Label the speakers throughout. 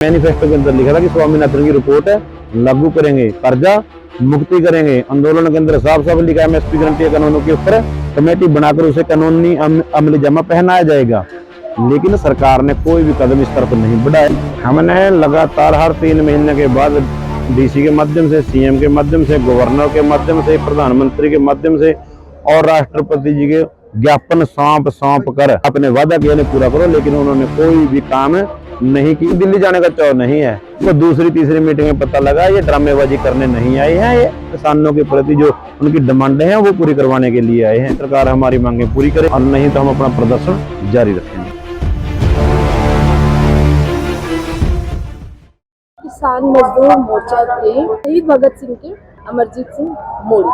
Speaker 1: Manifesto के अंदर लिखा था कि स्वामीनाथन की रिपोर्ट है, लागू करेंगे, कर्जा मुक्ति करेंगे। आंदोलन के अंदर साफ साफ लिखा है एमएसपी गारंटी कानूनों के ऊपर कमेटी बनाकर उसे कानूनी अमली जामा पहनाया जाएगा। लेकिन सरकार ने कोई भी कदम इस तरफ नहीं बढ़ाया। हमने लगातार हर 3 महीने के बाद डीसी के माध्यम से, सीएम के माध्यम से, गवर्नर के माध्यम से, प्रधानमंत्री के माध्यम से और राष्ट्रपति जी के ज्ञापन सौंप कर अपने वादा किया ने पूरा करो, लेकिन उन्होंने कोई भी काम नहीं की। दिल्ली जाने का चाव नहीं है। वो दूसरी तीसरी मीटिंग में पता लगा ये ड्रामेबाजी करने नहीं आए हैं, ये किसानों के प्रति जो उनकी डिमांडें हैं वो पूरी करवाने के लिए आए हैं। सरकार हमारी मांगे पूरी करे और नहीं तो हम अपना प्रदर्शन जारी रखेंगे।
Speaker 2: किसान मजदूर मोर्चा के शहीद भगत सिंह के अमरजीत सिंह मोड़ी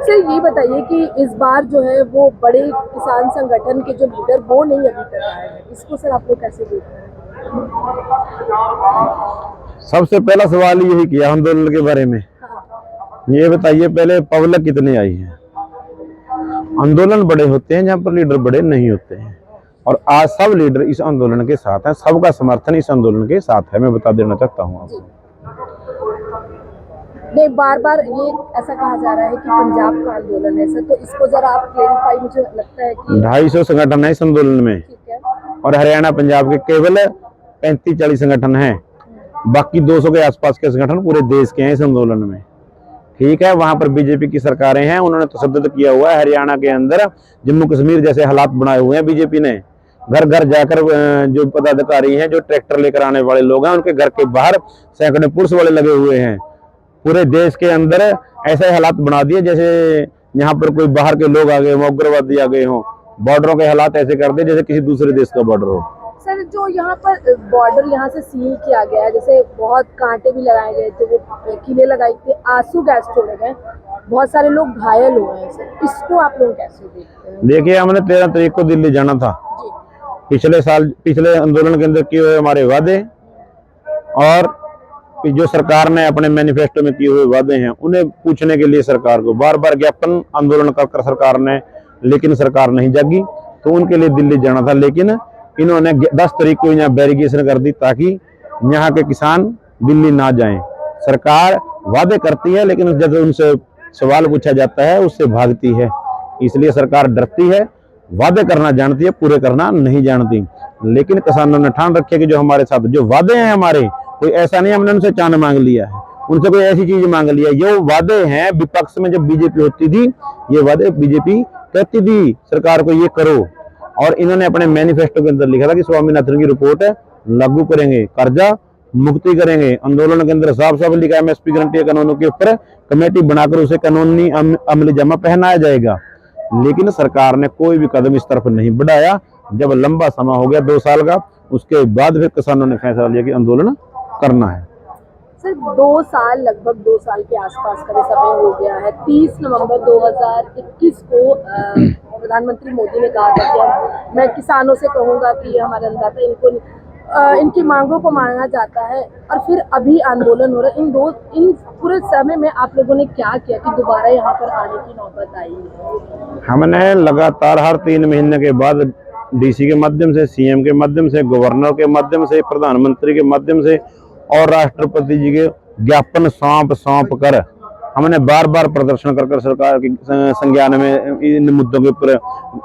Speaker 2: सर, ये बताइए कि इस बार जो है वो बड़े किसान संगठन के जो लीडर वो नहीं अभी तक आए हैं, इसको सर आप लोग कैसे देखते हैं?
Speaker 1: सबसे पहला सवाल यही किया आंदोलन के बारे में। ये बताइए पहले पब्लिक कितनी आई है। आंदोलन बड़े होते हैं जहाँ पर लीडर बड़े नहीं होते हैं, और आज सब लीडर इस आंदोलन के साथ हैं, सबका समर्थन इस आंदोलन के साथ है। मैं बता देना चाहता हूँ आपको।
Speaker 2: नहीं, बार बार ये ऐसा कहा जा रहा है कि पंजाब का आंदोलन है सर, तो इसको जरा आप क्लेरिफाई, मुझे लगता है कि
Speaker 1: 250 संगठन है इस आंदोलन में, और हरियाणा पंजाब के केवल 35-40 संगठन हैं। बाकी 200 के आसपास के संगठन पूरे देश के हैं इस आंदोलन में। ठीक है, वहां पर बीजेपी की सरकारें हैं, उन्होंने तशद्दुद किया हुआ है। हरियाणा के अंदर जम्मू कश्मीर जैसे हालात बनाए हुए हैं बीजेपी ने। घर घर जाकर जो पदाधिकारी हैं, जो ट्रैक्टर लेकर आने वाले लोग हैं, उनके घर के बाहर सैकड़ों पुलिस वाले लगे हुए हैं। पूरे देश के अंदर ऐसे हालात बना दिए जैसे यहाँ पर कोई बाहर के लोग आ गए हों, उग्रवादी आ गए हों। बॉर्डरों के हालात ऐसे कर दिए जैसे किसी दूसरे देश का बॉर्डर हो।
Speaker 2: सर, जो यहाँ पर बॉर्डर यहाँ से सील किया गया है, जैसे बहुत कांटे भी लगाए गए थे, वो कीले लगाई थी, आंसू गैस छोड़े गए, बहुत सारे लोग घायल हुए हैं सर, इसको आप लोग कैसे देखते हैं?
Speaker 1: देखिए, हमने 13 तारीख को दिल्ली जाना था। पिछले आंदोलन के अंदर किए हुए हमारे वादे और जो सरकार ने अपने मैनिफेस्टो में किए हुए वादे हैं उन्हें पूछने के लिए सरकार को बार बार ज्ञापन आंदोलन कर सरकार ने, लेकिन सरकार नहीं जागी, तो उनके लिए दिल्ली जाना था। लेकिन इन्होंने 10 तारीख को यहाँ बैरिकेशन कर दी ताकि यहाँ के किसान दिल्ली ना जाएं। सरकार वादे करती है लेकिन जब उनसे सवाल पूछा जाता है उससे भागती है। इसलिए सरकार डरती है, वादे करना जानती है, पूरे करना नहीं जानती। लेकिन किसानों ने ठान रखी है कि जो हमारे साथ जो वादे हैं हमारे, कोई ऐसा नहीं हमने उनसे चांद मांग लिया है, उनसे कोई ऐसी चीज मांग लिया। ये वादे हैं विपक्ष में जब बीजेपी होती थी, ये वादे बीजेपी कहती थी सरकार को ये करो, और इन्होंने अपने मैनिफेस्टो के अंदर लिखा था कि स्वामीनाथन की रिपोर्ट है, लागू करेंगे, कर्जा मुक्ति करेंगे। आंदोलन के अंदर साफ साफ लिखा है एमएसपी गारंटी कानूनों के ऊपर कमेटी बनाकर उसे कानूनी अमली जामा पहनाया जाएगा। लेकिन सरकार ने कोई भी कदम इस तरफ नहीं बढ़ाया। जब लंबा समय हो गया 2 साल का, उसके बाद फिर किसानों ने फैसला लिया कि आंदोलन करना है।
Speaker 2: सर, 2 साल, लगभग 2 साल के आसपास का समय हो गया है। 30 नवंबर 2021 को प्रधानमंत्री मोदी ने कहा था कि मैं किसानों से कहूंगा कि हमारे अन्नदाता इनकी मांगों को माना जाता है, और फिर अभी आंदोलन हो रहा है। इन पूरे समय में आप लोगों ने क्या किया कि दोबारा यहाँ पर आने की नौबत आई है?
Speaker 1: हमने लगातार हर 3 महीने के बाद डीसी के माध्यम से, सीएम के माध्यम से, गवर्नर के माध्यम से, प्रधानमंत्री के माध्यम से और राष्ट्रपति जी के ज्ञापन सौंप कर हमने बार बार प्रदर्शन कर सरकार के संज्ञान में इन मुद्दों के ऊपर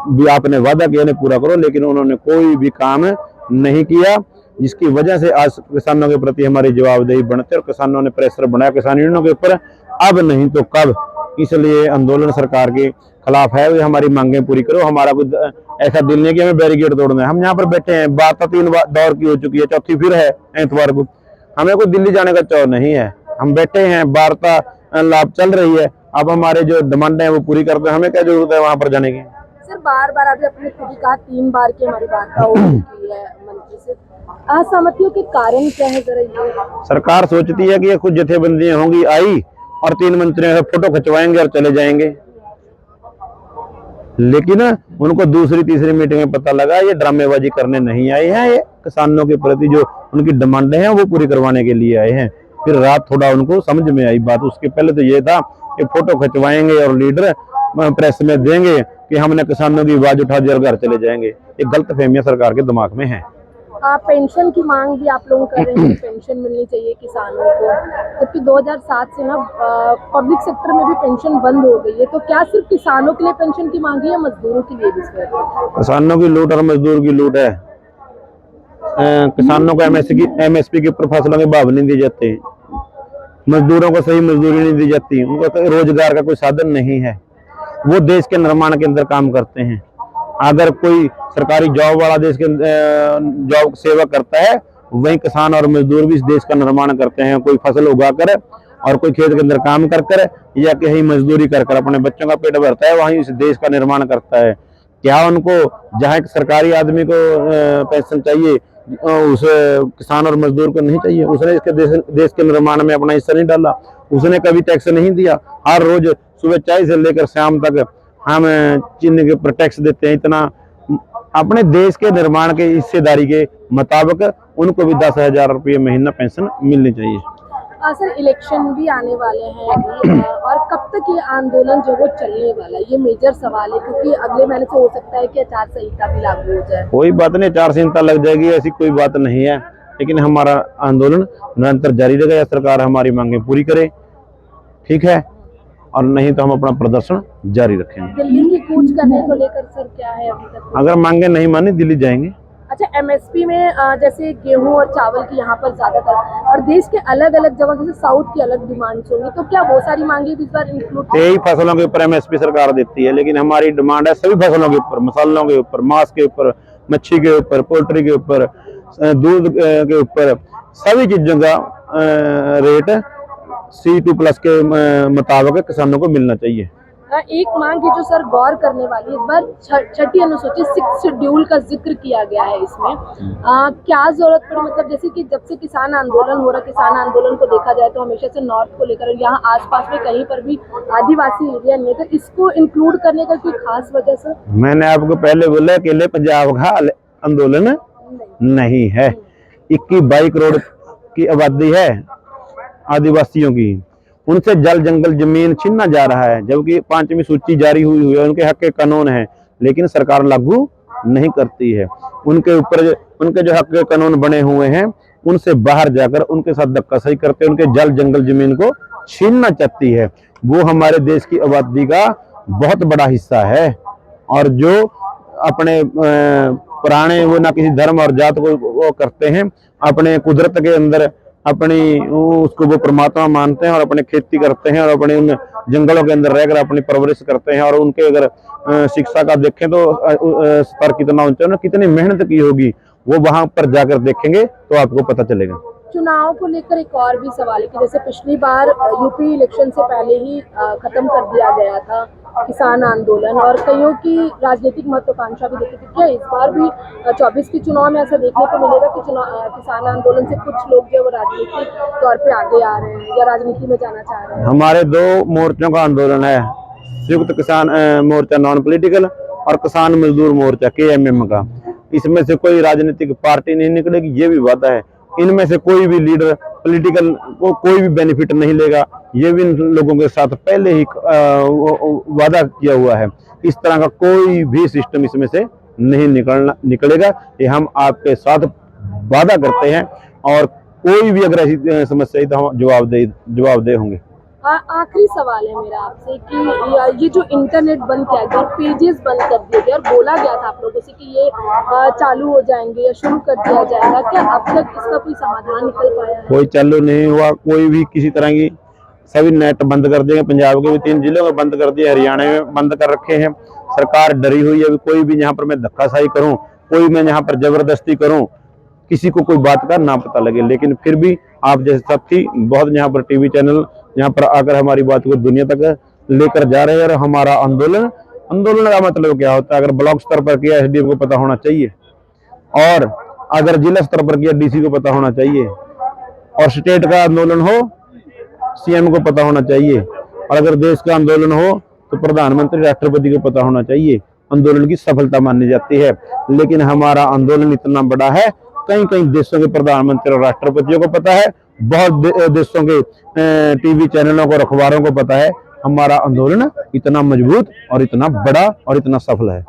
Speaker 1: भी आपने वादा किया ने पूरा करो, लेकिन उन्होंने कोई भी काम नहीं किया, जिसकी वजह से आज किसानों के प्रति हमारी जवाबदेही बढ़ती है और किसानों ने प्रेशर बनाया किसान यूनियनों के ऊपर, अब नहीं तो कब। इसलिए आंदोलन सरकार के खिलाफ है, वे हमारी मांगें पूरी करो। हमारा कुछ ऐसा दिल नहीं कि हमें बैरिकेड तोड़ना है। हम यहाँ पर बैठे हैं, वार्ता 3 दौर की हो चुकी है, चौथी फिर है एतवार को। हमें कोई दिल्ली जाने का चाव नहीं है, हम बैठे हैं, वार्ता लाभ चल रही है। अब हमारे जो डिमांड है वो पूरी करते हैं, हमें क्या जरूरत है वहां पर जाने की?
Speaker 2: सर, बार बार आपने अपने खुद ही कहा 3 बार की हमारी वार्ता हो चुकी है मंत्री से। असहमतियों के कारण क्या है जरा ये?
Speaker 1: सरकार सोचती है कि ये कुछ जथेबंदियां होंगी आई और 3 मंत्रियों से फोटो खिंचवाएंगे और चले जाएंगे, लेकिन उनको दूसरी तीसरी मीटिंग में पता लगा ये ड्रामेबाजी करने नहीं आए हैं, ये किसानों के प्रति जो उनकी डिमांडें हैं वो पूरी करवाने के लिए आए हैं। फिर रात थोड़ा उनको समझ में आई बात। उसके पहले तो ये था कि फोटो खिंचवाएंगे और लीडर प्रेस में देंगे कि हमने किसानों की आवाज उठा दी और घर चले जाएंगे। ये गलत फहमियां सरकार के दिमाग में है।
Speaker 2: पेंशन की मांग भी आप लोग कर रहे हैं, पेंशन मिलनी चाहिए किसानों को, जबकि 2007 से ना पब्लिक सेक्टर में भी पेंशन बंद हो गई है। तो क्या सिर्फ किसानों के लिए पेंशन की मांग है या मजदूरों के लिए भी सर?
Speaker 1: किसानों की लूट और मजदूर की लूट है। किसानों को एमएसपी के ऊपर फसलों के भाव नहीं दिए जाते, मजदूरों को सही मजदूरी नहीं दी जाती, उनको रोजगार का कोई साधन नहीं है। वो देश के निर्माण के अंदर काम करते हैं। अगर कोई सरकारी जॉब वाला देश के जॉब सेवा करता है, वही किसान और मजदूर भी इस देश का निर्माण करते हैं। कोई फसल उगाकर और कोई खेत के अंदर काम कर या कहीं मजदूरी कर अपने बच्चों का पेट भरता है, वहीं इस देश का निर्माण करता है। क्या उनको जहाँ एक सरकारी आदमी को पेंशन चाहिए, उस किसान और मजदूर को नहीं चाहिए? उसने इसके देश के निर्माण में अपना हिस्सा नहीं डाला, उसने कभी टैक्स नहीं दिया। हर रोज सुबह चाय से लेकर शाम तक हम चीनी के ऊपर टैक्स देते हैं। इतना अपने देश के निर्माण के हिस्सेदारी के मुताबिक उनको भी 10,000 रुपये महीना पेंशन मिलनी चाहिए।
Speaker 2: सर इलेक्शन भी आने वाले हैं अभी, और कब तक ये आंदोलन जो वो चलने वाला है, ये मेजर सवाल है, क्योंकि अगले महीने से हो सकता है कि आचार संहिता भी लागू हो जाए।
Speaker 1: कोई बात नहीं, आचार संहिता लग जाएगी ऐसी कोई बात नहीं है, लेकिन हमारा आंदोलन निरंतर जारी रहेगा या सरकार हमारी मांगे पूरी करे, ठीक है, और नहीं तो हम अपना प्रदर्शन जारी रखेंगे।
Speaker 2: दिल्ली की कूच करने को लेकर सर क्या है अभी तक?
Speaker 1: अगर मांगे नहीं मानी दिल्ली जाएंगे।
Speaker 2: अच्छा, एमएसपी में जैसे गेहूं और चावल की यहाँ पर ज्यादातर, और देश के अलग अलग जगह जैसे साउथ की अलग डिमांड्स होंगी, तो क्या वो सारी मांगे भी इस बार इंक्लूड?
Speaker 1: कई फसलों के ऊपर एमएसपी सरकार देती है, लेकिन हमारी डिमांड है सभी फसलों के ऊपर, मसालों के ऊपर, मांस के ऊपर, मच्छी के ऊपर, पोल्ट्री के ऊपर, दूध के ऊपर, सभी चीजों का रेट C2+ के मुताबिक किसानों को मिलना चाहिए।
Speaker 2: एक मांग है जो सर गौर करने वाली है, इस बार छठी अनुसूची 6 शेड्यूल का जिक्र किया गया है इसमें। क्या जरूरत पड़ी, मतलब जैसे कि जब से किसान आंदोलन हो रहा, किसान आंदोलन को देखा जाए तो हमेशा से नॉर्थ को लेकर, यहाँ आसपास में कहीं पर भी आदिवासी एरिया में, तो इसको इंक्लूड करने का कोई खास वजह सर?
Speaker 1: मैंने आपको पहले बोला अकेले पंजाब का आंदोलन नहीं है। 21-22 करोड़ की आबादी है आदिवासियों की, उनसे जल जंगल जमीन छीनना जा रहा है, जबकि 5वीं सूची जारी हुई है, उनके हक के कानून है, लेकिन सरकार लागू नहीं करती है। उनके ऊपर उनके जो हक के कानून बने हुए हैं, उनसे बाहर जाकर उनके साथ धक्काशाही करते, उनके जल जंगल जमीन को छीनना चाहती है। वो हमारे देश की आबादी का बहुत बड़ा हिस्सा है, और जो अपने पुराने वो ना किसी धर्म और जात को वो करते हैं, अपने कुदरत के अंदर अपनी उसको वो परमात्मा मानते हैं और अपने खेती करते हैं और अपने उन जंगलों के अंदर रहकर अपनी परवरिश करते हैं। और उनके अगर शिक्षा का देखें तो स्तर कितना ऊंचा है, कितनी मेहनत की होगी, वो वहां पर जाकर देखेंगे तो आपको पता चलेगा।
Speaker 2: चुनाव को लेकर एक और भी सवाल है कि जैसे पिछली बार यूपी इलेक्शन से पहले ही खत्म कर दिया गया था किसान आंदोलन, और कईयों की राजनीतिक महत्वाकांक्षा भी देखी थी। क्या इस बार भी 24 के चुनाव में ऐसा देखने को मिलेगा कि किसान आंदोलन से कुछ लोग जो राजनीतिक तौर पे आगे आ रहे हैं या राजनीति में जाना चाह रहे हैं?
Speaker 1: हमारे 2 मोर्चों का आंदोलन है, संयुक्त किसान मोर्चा नॉन पॉलिटिकल और किसान मजदूर मोर्चा KMM का। इसमें से कोई राजनीतिक पार्टी नहीं निकलेगी, ये भी वादा है। इनमें से कोई भी लीडर पॉलिटिकल को कोई भी बेनिफिट नहीं लेगा, ये भी इन लोगों के साथ पहले ही वादा किया हुआ है। इस तरह का कोई भी सिस्टम इसमें से नहीं निकलेगा, ये हम आपके साथ वादा करते हैं, और कोई भी अगर ऐसी समस्या है तो हम जवाबदेह होंगे।
Speaker 2: आखिरी सवाल है मेरा आपसे कि ये जो इंटरनेट बंद किया गया, पेजेस बंद कर दिए गए, और बोला गया था आप लोगों से कि ये चालू हो जाएंगे या शुरू कर दिया जाएगा, क्या अब तक इसका कोई समाधान निकल पाया है?
Speaker 1: कोई चालू नहीं हुआ, कोई भी किसी तरह की, सभी नेट बंद कर दिए। पंजाब के भी 3 जिलों में बंद कर दिया, हरियाणा में बंद कर रखे हैं। सरकार डरी हुई है, कोई भी यहाँ पर मैं धक्काशाही करूँ, कोई मैं यहाँ पर जबरदस्ती करूँ, किसी को कोई बात का ना पता लगे। लेकिन फिर भी आप जैसे साथी बहुत यहाँ पर टीवी चैनल यहाँ पर आकर हमारी बात को दुनिया तक लेकर जा रहे हैं। और हमारा आंदोलन का मतलब क्या होता है? अगर ब्लॉक स्तर पर किया SDM को पता होना चाहिए, और अगर जिला स्तर पर किया DC को पता होना चाहिए, और स्टेट का आंदोलन हो CM को पता होना चाहिए, और अगर देश का आंदोलन हो तो प्रधानमंत्री राष्ट्रपति को पता होना चाहिए। आंदोलन की सफलता मानी जाती है, लेकिन हमारा आंदोलन इतना बड़ा है, कई कई देशों के प्रधानमंत्री और राष्ट्रपतियों को पता है, बहुत देशों के टीवी चैनलों को, अखबारों को पता है। हमारा आंदोलन इतना मजबूत और इतना बड़ा और इतना सफल है।